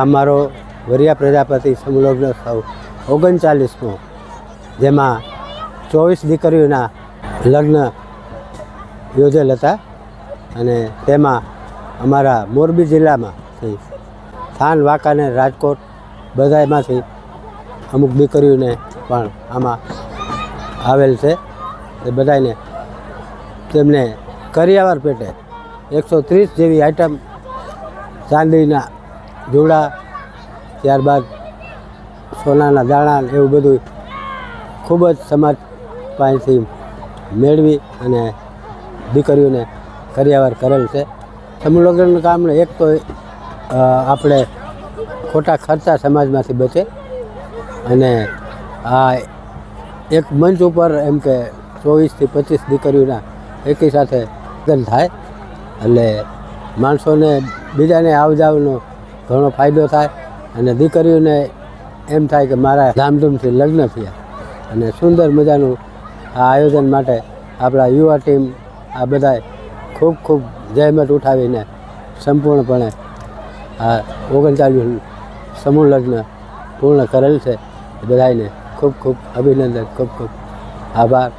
અમારો વરિયા પ્રજાપતિ સમૂહ લગ્નોત્સવ 39મો, જેમાં 24 દીકરીઓના લગ્ન યોજેલ હતા અને તેમાં અમારા મોરબી જિલ્લામાંથી થાન, વાંકાનેર, રાજકોટ બધામાંથી અમુક દીકરીઓને પણ આમાં આવેલ છે. એ બધાને તેમને કરિયાવર પેટે 130 જેવી આઈટમ, ચાંદીના જોડા, ત્યારબાદ સોનાના દાણા, એવું બધું ખૂબ જ સમાજ પાસેથી મેળવી અને દીકરીઓને કરિયાવર કરેલ છે. સમૂહ લગ્નનું કામને એક તો આપણે ખોટા ખર્ચા સમાજમાંથી બચે અને આ એક મંચ ઉપર એમ કે 24 થી 25 દીકરીઓના એકી સાથે લગ્ન થાય એટલે માણસોને બીજાને આવજાવનો ઘણો ફાયદો થાય અને દીકરીઓને એમ થાય કે મારા ધામધૂમથી લગ્ન થયા. અને સુંદર મજાનું આ આયોજન માટે આપણા યુવા ટીમ આ બધાએ ખૂબ ખૂબ જહેમત ઉઠાવીને સંપૂર્ણપણે આ 39 સમૂહ લગ્ન પૂર્ણ કરેલ છે. બધાને ખૂબ ખૂબ અભિનંદન, ખૂબ ખૂબ આભાર.